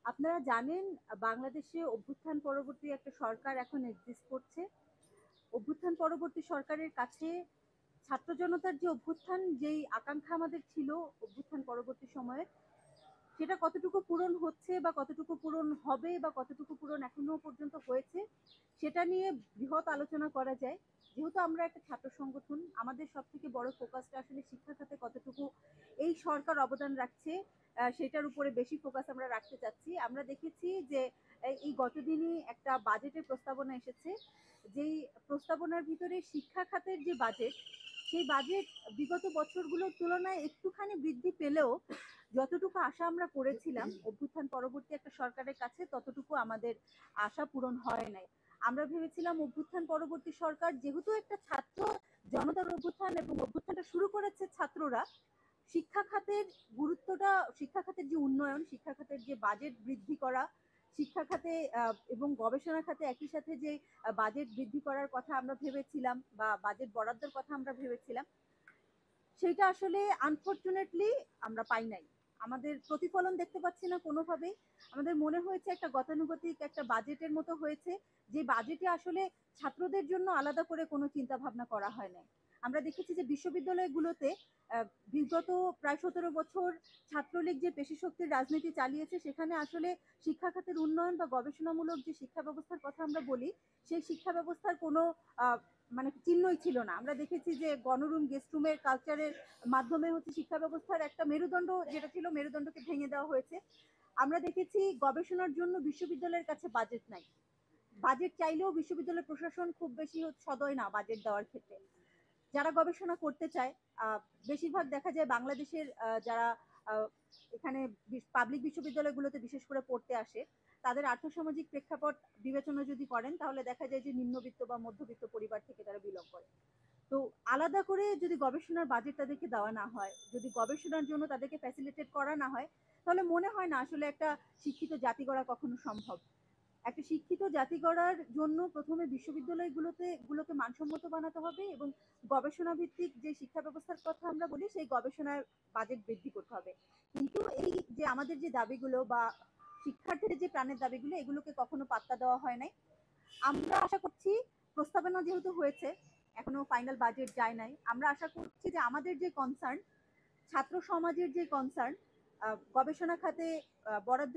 আপনারা জানেন বাংলাদেশে অভ্যুত্থান পরবর্তী একটা সরকার এখন এক্সিস্ট করছে। অভ্যুত্থান পরবর্তী সরকারের কাছে ছাত্র জনতার যে অভ্যুত্থান, যেই আকাঙ্ক্ষা আমাদের ছিল অভ্যুত্থান পরবর্তী সময়ে, সেটা কতটুকু পূরণ হচ্ছে বা কতটুকু পূরণ হবে বা কতটুকু পূরণ এখনো পর্যন্ত হয়েছে, সেটা নিয়ে বৃহৎ আলোচনা করা যায়। যেহেতু আমরা একটা ছাত্র সংগঠন, আমাদের সব থেকে বড় ফোকাসটা আসলে শিক্ষা খাতে কতটুকু এই সরকার অবদান রাখছে, সেটার উপরে বেশি ফোকাস আমরা রাখতে চাচ্ছি। আমরা দেখেছি যে এই গতদিনই একটা বাজেটের প্রস্তাবনা এসেছে, যেই প্রস্তাবনার ভিতরে শিক্ষা খাতের যে বাজেট, সেই বাজেট বিগত বছরগুলোর তুলনায় একটুখানি বৃদ্ধি পেলেও যতটুকু আশা আমরা করেছিলাম অভ্যুত্থান পরবর্তী একটা সরকারের কাছে, ততটুকু আমাদের আশা পূরণ হয় নাই। আমরা ভেবেছিলাম অভ্যুত্থান পরবর্তী সরকার, যেহেতু একটা ছাত্র জনতার অভ্যুত্থান এবং অভ্যুত্থানটা শুরু করেছে ছাত্ররা, শিক্ষা খাতের গুরুত্বটা, শিক্ষা খাতের যে উন্নয়ন, শিক্ষা খাতের যে বাজেট বৃদ্ধি করা, শিক্ষা খাতে এবং গবেষণা খাতে একই সাথে যে বাজেট বৃদ্ধি করার কথা আমরা ভেবেছিলাম বা বাজেট বরাদ্দের কথা আমরা ভেবেছিলাম, সেটা আসলে আনফরচুনেটলি আমরা পাই নাই। আমাদের প্রতিফলন দেখতে পাচ্ছি না কোনোভাবেই। আমাদের মনে হয়েছে একটা গতানুগতিক একটা বাজেটের মতো হয়েছে, যে বাজেটে আসলে ছাত্রদের জন্য আলাদা করে কোনো চিন্তা ভাবনা করা হয় নাই। আমরা দেখেছি যে বিশ্ববিদ্যালয়গুলোতে বিগত প্রায় 17 বছর ছাত্রলীগ যে পেশিশক্তির রাজনীতি চালিয়েছে, সেখানে আসলে শিক্ষা খাতের উন্নয়ন বা গবেষণামূলক যে শিক্ষা ব্যবস্থার কথা আমরা বলি, সেই শিক্ষা ব্যবস্থার কোনো মানে চিহ্নই ছিল না। আমরা দেখেছি যে গণরুম, গেস্ট রুমের কালচারের মাধ্যমে শিক্ষা ব্যবস্থার একটা মেরুদণ্ড যেটা ছিল, মেরুদণ্ডকে ভেঙে দেওয়া হয়েছে। আমরা দেখেছি গবেষণার জন্য বিশ্ববিদ্যালয়ের কাছে বাজেট নাই। বাজেট চাইলেও বিশ্ববিদ্যালয় প্রশাসন খুব বেশি সদয় না বাজেট দেওয়ার ক্ষেত্রে। যারা গবেষণা করতে চায়, বেশিরভাগ দেখা যায় বাংলাদেশের যারা এখানে পাবলিক বিশ্ববিদ্যালয়গুলোতে বিশেষ করে পড়তে আসে, তাদের আর্থসামাজিক প্রেক্ষাপট বিবেচনা যদি করেন, তাহলে দেখা যায় যে নিম্নবিত্ত বা মধ্যবিত্ত পরিবার থেকে তারা বিলং করে। তো আলাদা করে যদি গবেষণার বাজেট তাদেরকে দেওয়া না হয়, যদি গবেষণার জন্য তাদেরকে ফ্যাসিলিটেট করা না হয়, তাহলে মনে হয় না আসলে একটা শিক্ষিত জাতি গড়া কখনো সম্ভব। একটা শিক্ষিত জাতি গড়ার জন্য প্রথমে বিশ্ববিদ্যালয়গুলোকে মানসম্মত বানাতে হবে এবং গবেষণা ভিত্তিক যে শিক্ষা ব্যবস্থার কথা আমরা বলি, সেই গবেষণার বাজেট বৃদ্ধি করতে হবে। কিন্তু এই যে আমাদের যে দাবিগুলো বা শিক্ষার্থীদের যে প্রাণের দাবিগুলো, এগুলোকে কখনো পাত্তা দেওয়া হয় নাই। আমরা আশা করছি, প্রস্তাবনা যেহেতু হয়েছে, এখনো ফাইনাল বাজেট যায় নাই, আমরা আশা করছি যে আমাদের যে কনসার্ন, ছাত্র সমাজের যে কনসার্ন, গবেষণা খাতে বরাদ্দ